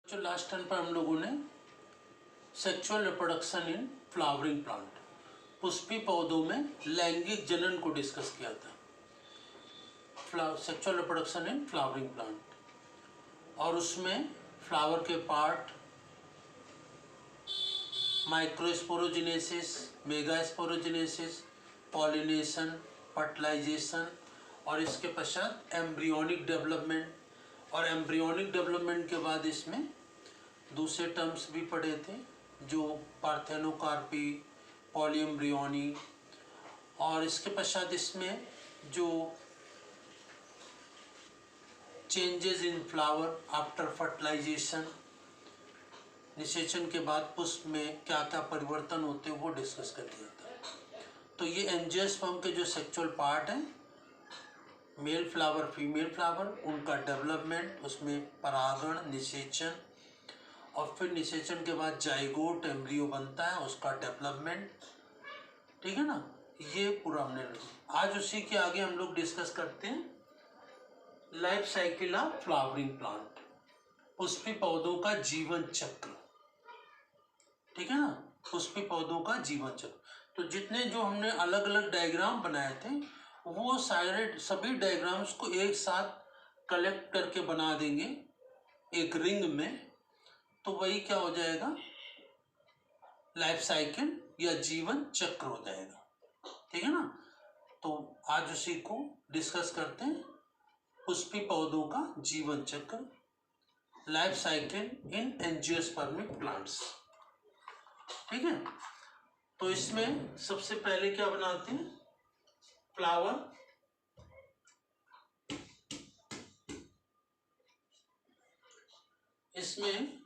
जो last turn पर हम लोगों ने sexual reproduction in flowering plant, पुष्पी पौधों में लैंगिक जनन को डिस्कस किया था। Sexual reproduction in flowering plant, और उसमें फ्लावर के part, microsporogenesis, megasporogenesis, pollination, fertilization, और इसके पश्चात एम्ब्रियोनिक डेवलपमेंट, और एम्ब्रियोनिक डेवलपमेंट के बाद इसमें दूसरे टर्म्स भी पढ़े थे जो पार्थेनोकार्पी, पॉलीएम्ब्रियोनी, और इसके पश्चात इसमें जो changes in flower after fertilization, निषेचन के बाद पुष्प में क्या क्या परिवर्तन होते हैं वो डिस्कस कर दिया था। तो ये एंजियोस्पर्म के जो सेक्सुअल पार्ट हैं, मेल फ्लावर, फीमेल फ्लावर, उनका डेवलपमेंट, उसमें परागण, निषेचन, और फिर निषेचन के बाद जाइगोट एम्ब्रियो बनता है, उसका डेवलपमेंट, ठीक है ना। ये पूरा हमने आज उसी के आगे हम लोग डिस्कस करते हैं life cycle of flowering plant, पुष्पी पौधों का जीवन चक्र, ठीक है ना, पुष्पी पौधों का जीवन चक्र। तो जितने जो हमने अलग अलग डायग्राम बनाए थे वो सारे सभी डायग्राम्स को एक साथ कलेक्ट करके बना देंगे एक रिंग में, तो वही क्या हो जाएगा, लाइफ साइकिल या जीवन चक्र हो जाएगा, ठीक है ना। तो आज उसी को डिस्कस करते हैं, पुष्पी पौधों का जीवन चक्र, life cycle in angiospermic plants, ठीक है। तो इसमें सबसे पहले क्या बनाते हैं, फ्लावर, इसमें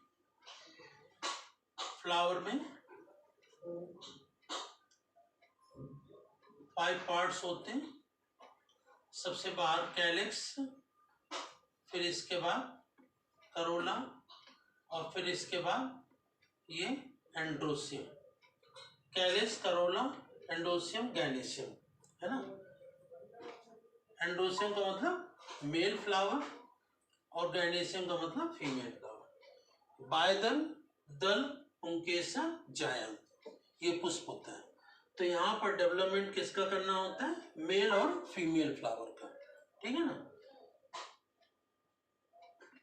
फ्लावर में 5 पार्ट्स होते हैं। सबसे बाहर कैलिक्स, फिर इसके बाद करोला, और फिर इसके बाद ये एंड्रोसियम। कैलिक्स, करोला, एंड्रोसियम, गैनेशियम, है ना। एंड्रोसियम का मतलब मेल फ्लावर और गैनेशियम का मतलब फीमेल फ्लावर। बायदल, दल, पुंकेसर, जायंत, ये पुष्प होता है। तो यहाँ पर डेवलपमेंट किसका करना होता है, मेल और फीमेल फ्लावर का, ठीक है ना।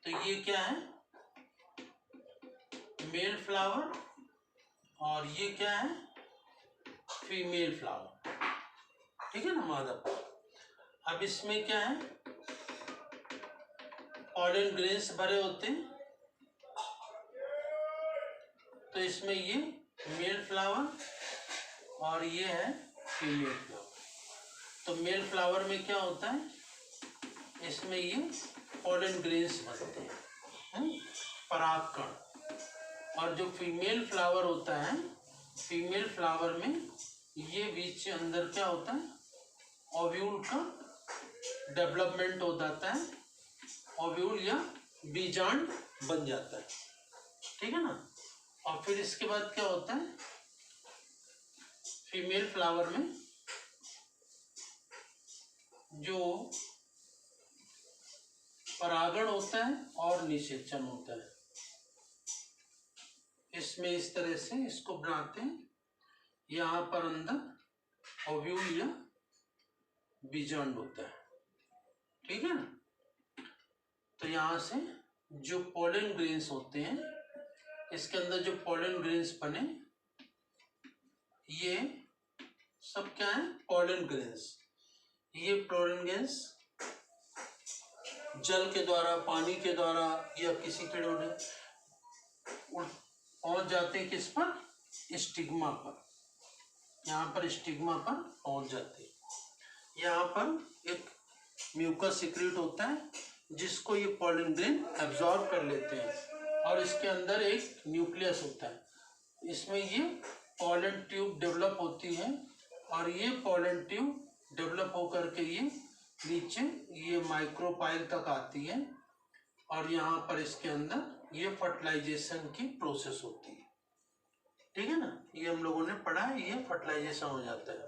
तो ये क्या है, मेल फ्लावर, और ये क्या है, फीमेल फ्लावर, ठीक है ना माधव। अब इसमें क्या है, पॉलन ग्रेन्स भरे होते हैं। तो इसमें ये मेल फ्लावर और ये है फीमेल फ्लावर। तो मेल फ्लावर में क्या होता है, इसमें ये पॉलन ग्रेन्स बनते हैं, परागकण। और जो फीमेल फ्लावर होता है, फीमेल फ्लावर में ये बीच के अंदर क्या होता है, ओव्यूल का डेवलपमेंट हो जाता है, ओव्यूल या बीजांड बन जाता है, ठीक है ना। और फिर इसके बाद क्या होता है, फीमेल फ्लावर में जो परागण होता है और निषेचन होता है, इसमें इस तरह से इसको बनाते हैं। यहाँ पर अंदर ओव्यूल या बीजांड होता है, ठीक है ना। तो यहाँ से जो पोलन ग्रेन्स होते हैं, इसके अंदर जो पोलन ग्रेन्स बने, ये सब क्या है, पोलन ग्रेन्स। ये पोलन ग्रेन्स जल के द्वारा, पानी के द्वारा या किसी कीड़े पहुंच जाते हैं, किस पर, स्टिग्मा पर। यहाँ पर स्टिग्मा पर पहुंच जाते हैं। यहाँ पर एक म्यूकस सिक्रीट होता है जिसको ये पोलन ग्रेन एब्जॉर्ब कर लेते हैं, और इसके अंदर एक न्यूक्लियस होता है, इसमें ये पोलन ट्यूब डेवलप होती है, और ये पोलन ट्यूब डेवलप होकर के ये नीचे ये माइक्रोपाइल तक आती है, और यहाँ पर इसके अंदर ये फर्टिलाइजेशन की प्रोसेस होती है, ठीक है ना। ये हम लोगों ने पढ़ा है, ये फर्टिलाइजेशन हो जाता है।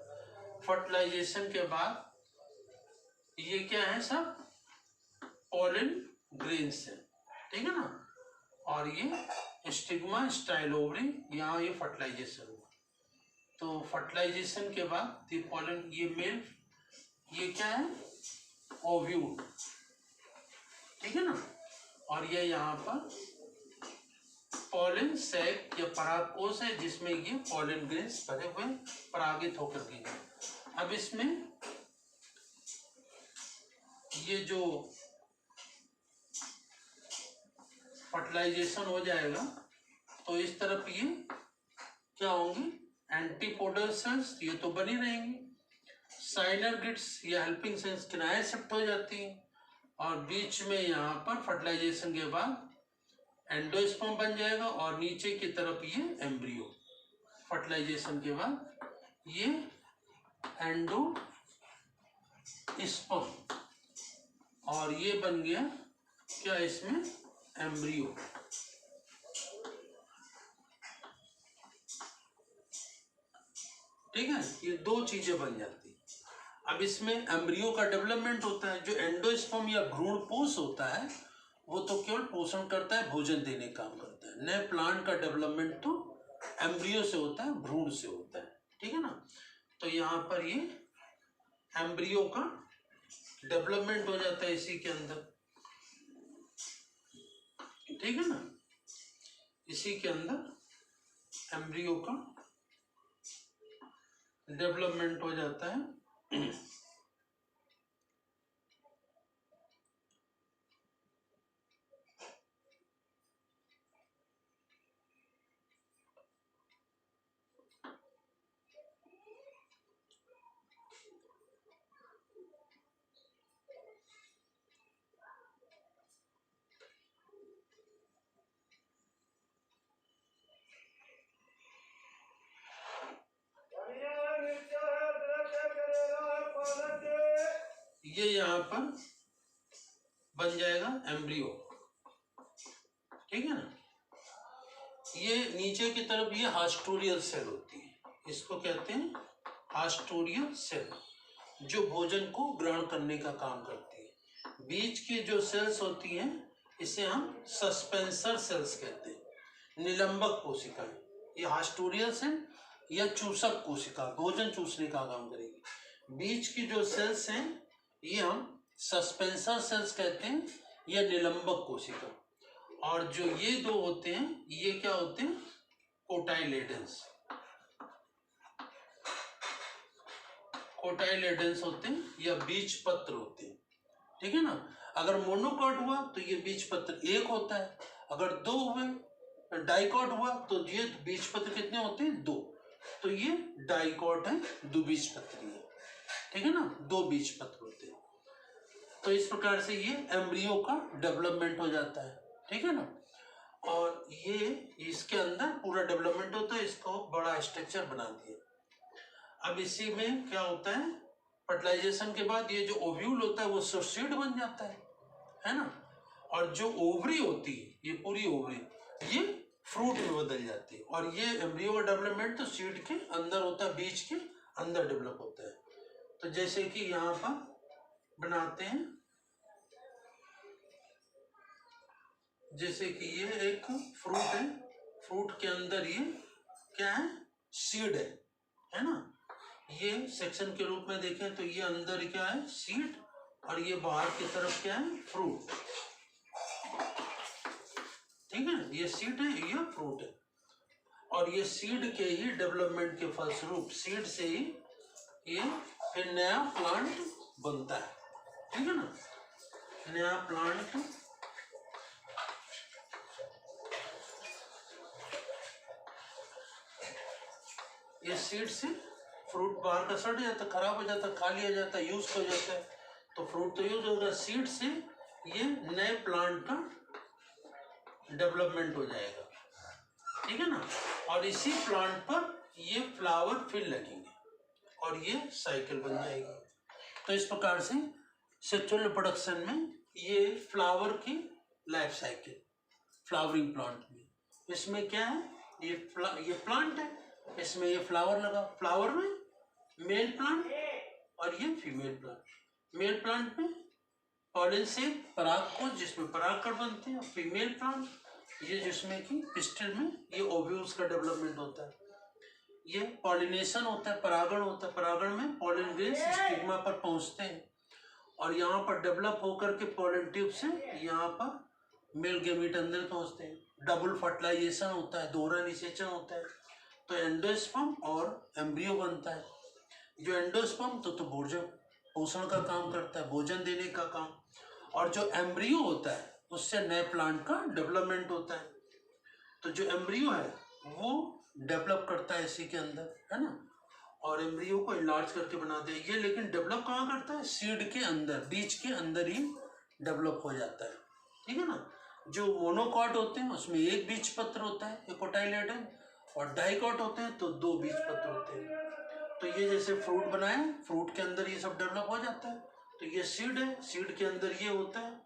फर्टिलाइजेशन के बाद ये क्या है, सब पोलन ग्रेन्स है, ठीक है ना। और ये स्टिग्मा स्टाइल ओवरी, यहाँ ये फर्टिलाइजेशन हुआ। तो फर्टिलाइजेशन के बाद ये पॉलन, ये मेल, ये क्या है ओव्यूल, ठीक है ना। और ये यहाँ पर पॉलन सैक या परागकोश है जिसमें ये पॉलन ग्रेन्स भरे हुए परागित होकर के। अब इसमें ये जो फर्टिलाइजेशन हो जाएगा तो इस तरफ ये क्या होंगे एंटीपोडल सेल्स, ये तो बनी रहेंगी। साइनरगिड्स या हेल्पिंग सेल्स किनारे शिफ्ट हो जाती हैं और बीच में यहाँ पर फर्टिलाइजेशन के बाद एंडोस्पर्म बन जाएगा और नीचे की तरफ ये एम्ब्रियो। फर्टिलाइजेशन के बाद ये एंडोस्पर्म और ये बन गया क्या इसमें एम्ब्रियो। ठीक है, ये दो चीजें बन जाती। अब इसमें एम्ब्रियो का डेवलपमेंट होता है। जो एंडोस्पर्म या भ्रूणपोष होता है वो तो केवल पोषण करता है, भोजन देने का काम करता है। नए प्लांट का डेवलपमेंट तो एम्ब्रियो से होता है, भ्रूण से होता है, ठीक है ना। तो यहाँ पर ये एम्ब्रियो का डेवलपमेंट हो जाता है इसी के अंदर, ठीक है ना। इसी के अंदर एम्ब्रियो का डेवलपमेंट हो जाता है। ये यहाँ पर बन जाएगा एम्ब्रियो, ठीक है ना। ये नीचे की तरफ ये हास्टोरियल सेल होती है, इसको कहते हैं हास्टोरियल सेल, जो भोजन को ग्रहण करने का काम करती है। बीच की जो सेल्स होती हैं इसे हम सस्पेंसर सेल्स कहते हैं, निलंबक कोशिकाएं। ये हास्टोरियल सेल या चूसक कोशिका भोजन चूसने का काम करेगी। बीच की जो सेल्स हैं ये हम सस्पेंसर सेल्स कहते हैं या निलंबक कोशिका। और जो ये दो होते हैं ये क्या होते हैं कोटाइलेडन्स, कोटाइलेडन्स होते हैं या बीज पत्र होते हैं, ठीक है ना। अगर मोनोकॉट हुआ तो ये बीज पत्र एक होता है, अगर दो हुए डाइकॉट हुआ तो ये बीज पत्र कितने होते हैं दो, तो ये डाइकॉट है, द्विबीजपत्री है, ठीक है ना, दो बीज पत्र होते हैं। तो इस प्रकार से ये एम्ब्रियो का डेवलपमेंट हो जाता है, ठीक है ना। और ये इसके अंदर पूरा डेवलपमेंट होता है, इसको बड़ा स्ट्रक्चर बना दिया। अब इसी में क्या होता है फर्टिलाइजेशन के बाद ये जो ओव्यूल होता है वो सीड बन जाता है ना। और जो ओवरी होती है ये पूरी ओवरी ये फ्रूट में बदल जाती है। और ये एम्ब्रियो का डेवलपमेंट तो सीड के अंदर होता है, बीज के अंदर डेवलप होता है। तो जैसे कि यहाँ पर बनाते हैं, जैसे कि ये एक फ्रूट है, फ्रूट के अंदर ये क्या है सीड है ना। ये सेक्शन के रूप में देखें तो ये अंदर क्या है सीड और ये बाहर की तरफ क्या है फ्रूट, ठीक है। ये सीड है ये फ्रूट है। और ये सीड के ही डेवलपमेंट के फलस्वरूप सीड से ही ये फिर नया प्लांट बनता है, ठीक है ना। नया प्लांट ये सीड से फ्रूट बाहर का सड़ जाता, खराब हो जाता, खा लिया जाता, यूज हो जाता है, तो फ्रूट तो यूज होगा। सीड से ये नए प्लांट का डेवलपमेंट हो जाएगा, ठीक है ना। और इसी प्लांट पर ये फ्लावर फिर लगेंगे और ये साइकिल बन जाएगी। तो इस प्रकार से सेक्सुअल रिप्रोडक्शन में ये फ्लावर की लाइफ साइकिल, फ्लावरिंग प्लांट में इसमें क्या है ये प्लांट है, इसमें ये फ्लावर लगा, फ्लावर में मेल प्लांट और ये फीमेल प्लांट। मेल प्लांट में पॉलन से परागकोश जिसमें परागकण बनते हैं, फीमेल प्लांट ये जिसमें कि पिस्टिल में ये ओव्यूल्स का डेवलपमेंट होता है, ये पॉलिनेशन होता है, परागण होता है, परागण में पॉलन ग्रेन्स स्टिग्मा पर पहुंचते हैं और यहाँ पर डेवलप होकर के पॉलन ट्यूब से यहाँ पर मेल गेमीट अंदर पहुंचते हैं। डबल फर्टिलाइजेशन होता है, दोहरा निषेचन होता है, तो एंडोस्पर्म और एम्ब्रियो बनता है। जो एंडोस्पर्म तो भोजन पोषण का काम करता है, भोजन देने का काम, और जो एम्ब्रियो होता है उससे नए प्लांट का डेवलपमेंट होता है। तो जो एम्ब्रियो है वो डेवलप करता है इसी के अंदर, है ना, और एम्ब्रियो को इनलार्ज करके बनाते हैं ये। लेकिन डेवलप कहाँ करता है? सीड के अंदर, बीज के अंदर ही डेवलप हो जाता है, ठीक है ना। जो मोनोकॉट होते हैं उसमें एक बीज पत्र होता है, एक कोटाइलेडन, और डाइकॉट होते हैं तो दो बीज पत्र होते हैं। तो ये जैसे फ्रूट बनाए, फ्रूट के अंदर ये सब डेवलप हो जाता है। तो ये सीड है, सीड के अंदर ये होता है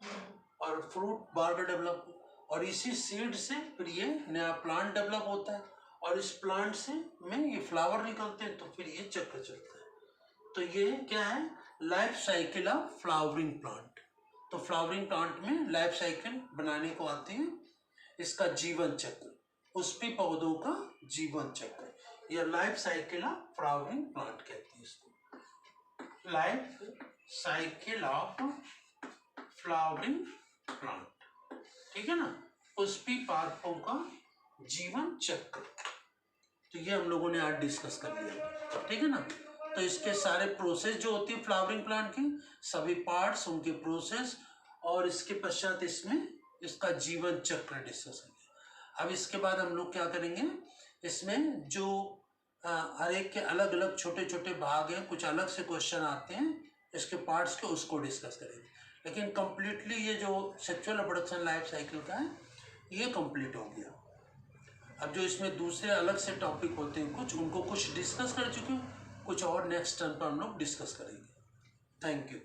और फ्रूट बार बार डेवलप, और इसी सीड से फिर ये नया प्लांट डेवलप होता है और इस प्लांट से में ये फ्लावर निकलते हैं, तो फिर ये चक्र चलता है। तो ये क्या है? Life cycle of flowering plant. तो फ्लावरिंग प्लांट में लाइफ साइकिल बनाने को आते हैं, इसका जीवन चक्र, पुष्पी पौधों का जीवन चक्र, या life cycle of flowering plant कहते हैं इसको, life cycle of flowering plant, ठीक है ना, पुष्पी पौधों का जीवन चक्र। तो ये हम लोगों ने आज डिस्कस कर लिया, ठीक है ना। तो इसके सारे प्रोसेस जो होती है फ्लावरिंग प्लांट की, सभी पार्ट्स, उनके प्रोसेस, और इसके पश्चात इसमें इसका जीवन चक्र डिस्कस करेंगे। अब इसके बाद हम लोग क्या करेंगे, इसमें जो हर एक के अलग अलग छोटे छोटे भाग हैं, कुछ अलग से क्वेश्चन आते हैं इसके पार्ट्स के, उसको डिस्कस करेंगे। लेकिन कंप्लीटली ये जो सेक्सुअल रिप्रोडक्शन लाइफ साइकिल का है ये कंप्लीट हो गया। अब जो इसमें दूसरे अलग से टॉपिक होते हैं कुछ, उनको कुछ डिस्कस कर चुके हो, कुछ और नेक्स्ट टर्न पर हम लोग डिस्कस करेंगे। Thank you.